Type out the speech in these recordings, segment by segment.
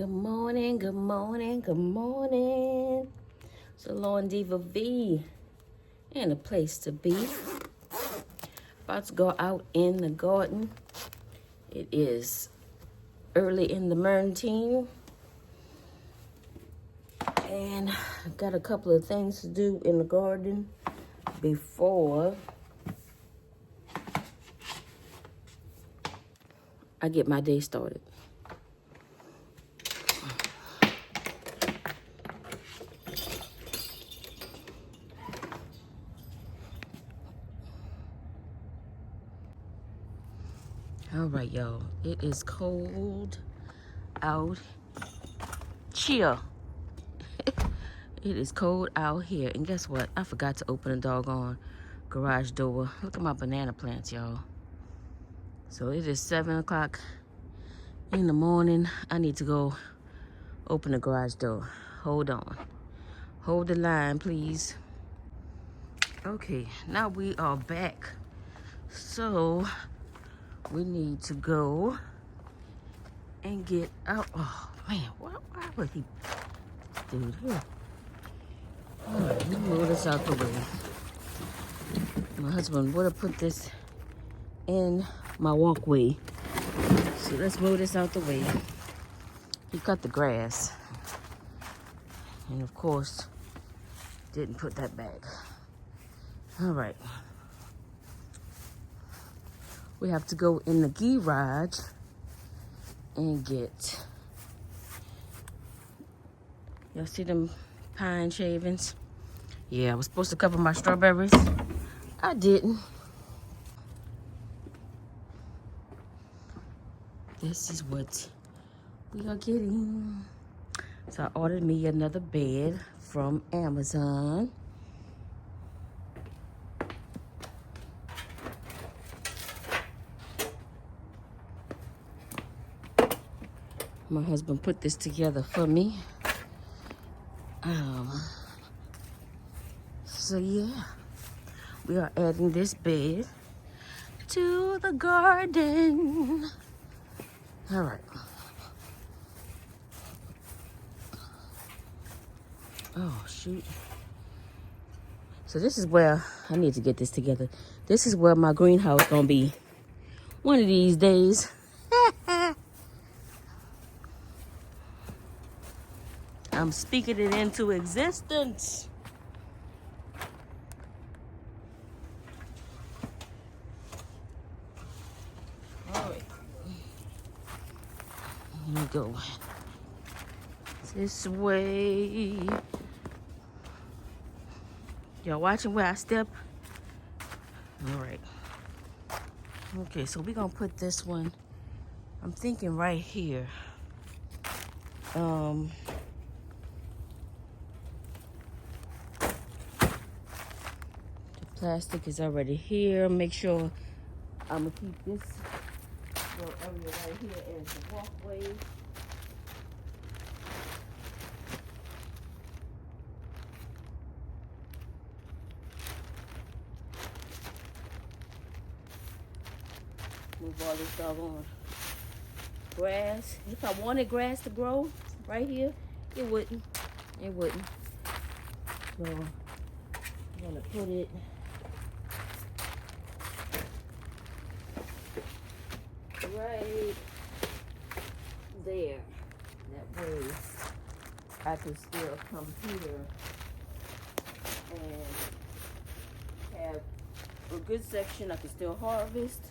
Good morning, good morning, good morning. Salon Diva V and a place to be. About to go out in the garden. It is early in the morning and I've got a couple of things to do in the garden before I get my day started. All right, y'all. It is cold out here. It is cold out here. And guess what? I forgot to open the doggone garage door. Look at my banana plants, y'all. So it is 7 o'clock in the morning. I need to go open the garage door. Hold on. Hold the line, please. Okay, now we are back. So we need to go and get out. Oh, man, why would he do here? All right, let me move this out the way. My husband would have put this in my walkway. So let's move this out the way. He cut the grass. And of course, didn't put that back. All right. We have to go in the garage and get, y'all see them pine shavings? Yeah, I was supposed to cover my strawberries. I didn't. This is what we are getting. So I ordered me another bed from Amazon. My husband put this together for me. So yeah, we are adding this bed to the garden. All right. Oh, shoot. So this is where I need to get this together. This is where my greenhouse gonna be one of these days. I'm speaking it into existence. All right. Let me go this way. Y'all watching where I step? All right. Okay, so we're gonna put this one, I'm thinking right here. The plastic is already here. Make sure I'm gonna keep this little area right here as the walkway. Move all this doggone grass. If I wanted grass to grow right here, it wouldn't. It wouldn't. So I'm gonna put it right there. That way I can still come here and have a good section. I can still harvest.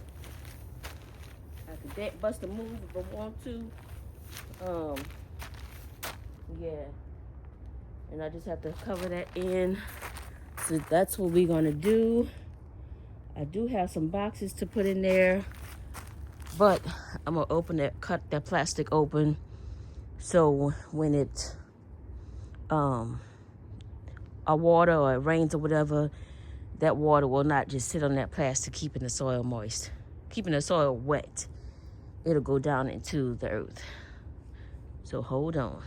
I could bust a move if I want to. Yeah. And I just have to cover that in. So that's what we're gonna do. I do have some boxes to put in there, but I'm gonna cut that plastic open. So when it, a water or it rains or whatever, that water will not just sit on that plastic, keeping the soil moist, keeping the soil wet. It'll go down into the earth. So hold on.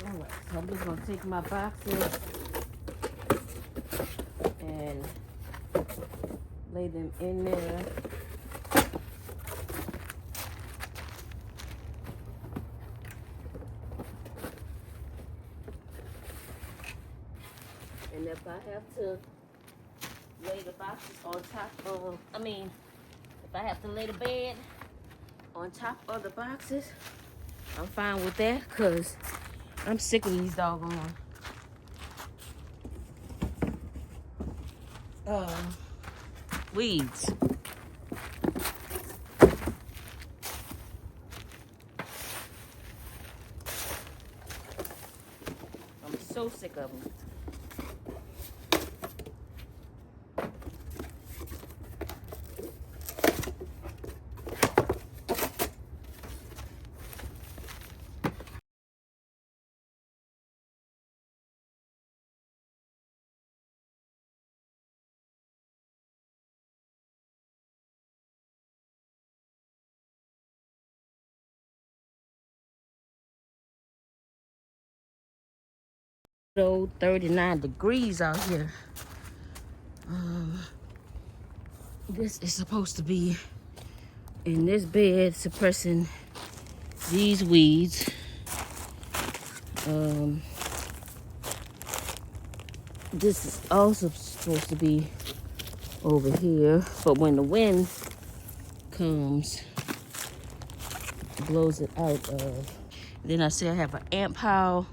Alright, so I'm just gonna take my boxes and lay them in there. And if I have to lay the boxes on top of, if I have to lay the bed on top of the boxes, I'm fine with that, because I'm sick of these doggone weeds. I'm so sick of them. So 39 degrees out here. This is supposed to be in this bed suppressing these weeds. This is also supposed to be over here, but when the wind comes, it blows it out of. Then I see I have an ant pile.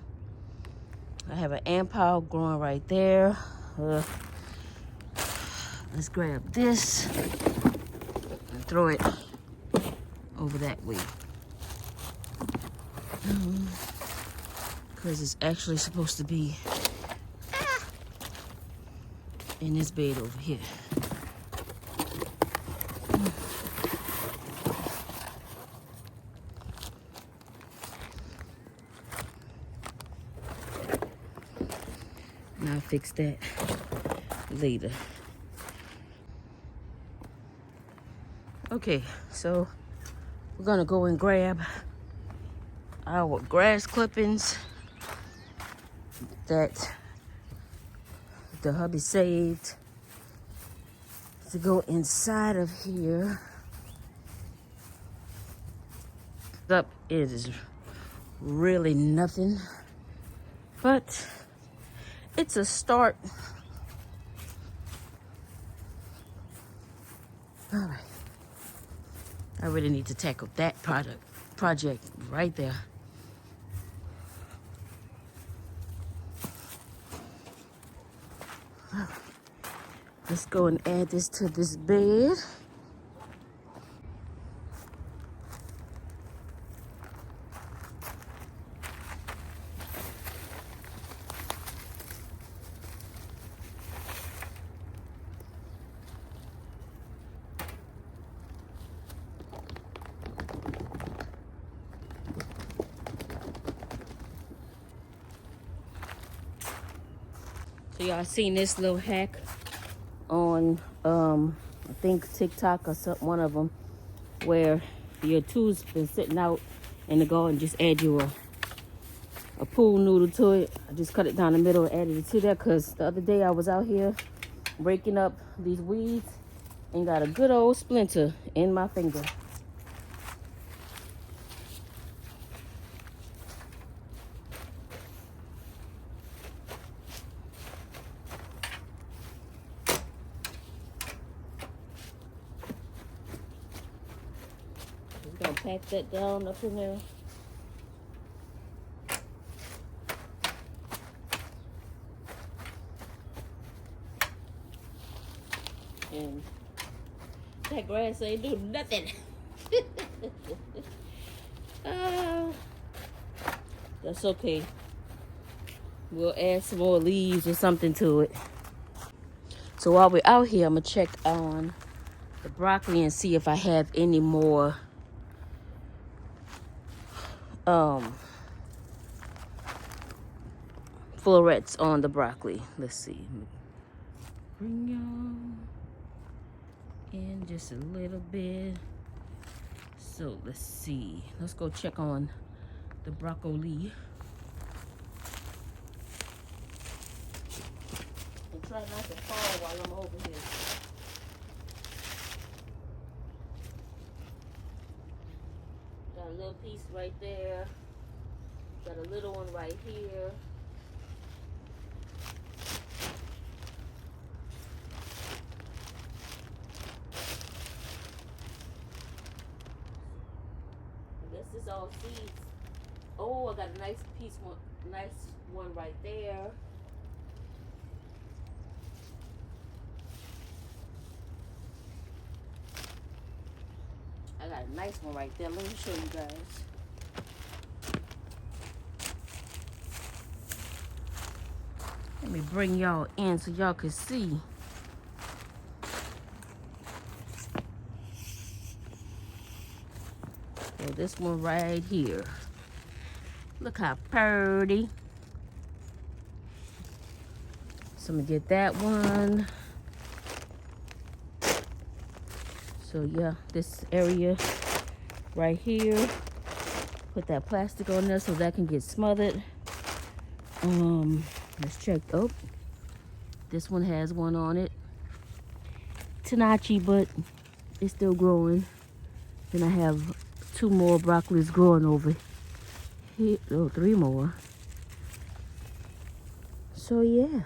I have an ant pile growing right there. Let's grab this and throw it over that way. Because it's actually supposed to be in this bed over here. And I'll fix that later. Okay, so we're gonna go and grab our grass clippings that the hubby saved to go inside of here. Up, it is really nothing, but it's a start. All right, I really need to tackle that project right there. Let's go and add this to this bed. So y'all seen this little hack on I think TikTok or one of them, where your tools been sitting out in the garden, just add you a pool noodle to it. I just cut it down the middle and added it to that, because the other day I was out here breaking up these weeds and got a good old splinter in my finger. Just gonna pack that down up in there. And that grass ain't do nothing. That's okay. We'll add some more leaves or something to it. So while we're out here, I'm gonna check on the broccoli and see if I have any more florets on the broccoli. Let's see. Bring y'all in just a little bit. So let's see. Let's go check on the broccoli. Try not to fall while I'm over here. Got a little piece right there. Got a little one right here. I guess this all seeds. Oh, I got a nice one right there. I got a nice one right there. Let me show you guys. Let me bring y'all in so y'all can see. So this one right here. Look how pretty. So I'm gonna get that one. So yeah, this area right here. Put that plastic on there so that can get smothered. Let's check. Oh, this one has one on it. Tenachi, but it's still growing. Then I have 2 more broccolis growing over here. Oh, 3 more. So yeah.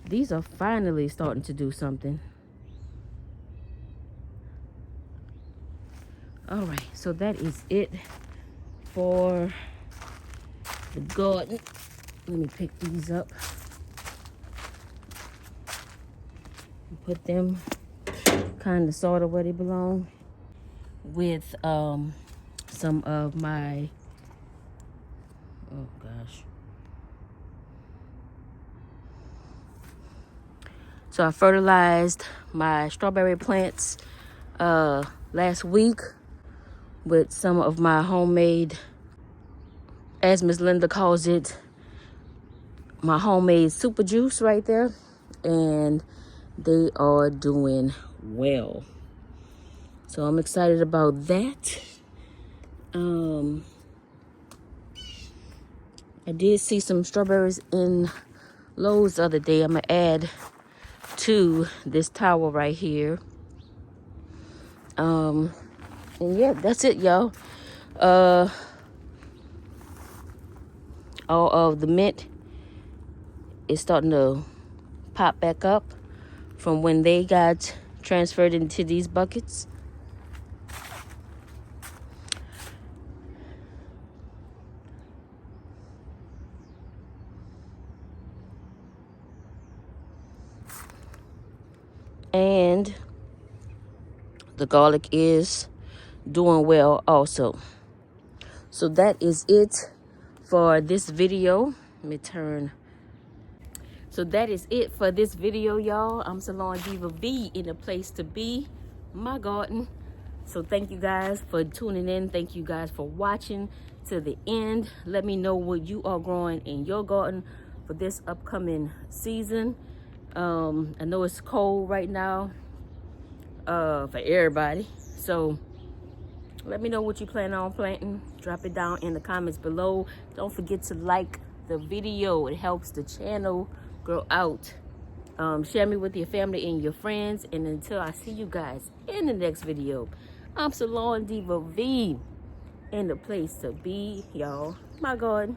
These are finally starting to do something. All right, so that is it for the garden. Let me pick these up. Put them kind of sort of where they belong with some of my, oh gosh. So I fertilized my strawberry plants last week with some of my homemade, as Miss Linda calls it, my homemade super juice right there. And they are doing well. So I'm excited about that. I did see some strawberries in Lowe's the other day. I'm gonna add to this tower right here. And yeah, that's it, y'all. All of the mint is starting to pop back up from when they got transferred into these buckets. And the garlic is doing well also. So that is it for this video. Let me turn. So that is it for this video, y'all. I'm Salon Diva B, in a place to be, my garden. So thank you guys for tuning in. Thank you guys for watching to the end. Let me know what you are growing in your garden for this upcoming season. I know it's cold right now for everybody. So let me know what you plan on planting. Drop it down in the comments below. Don't forget to like the video. It helps the channel grow out. Share me with your family and your friends. And until I see you guys in the next video, I'm Salon Diva V, in the place to be, y'all. My God,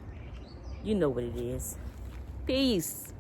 you know what it is. Peace.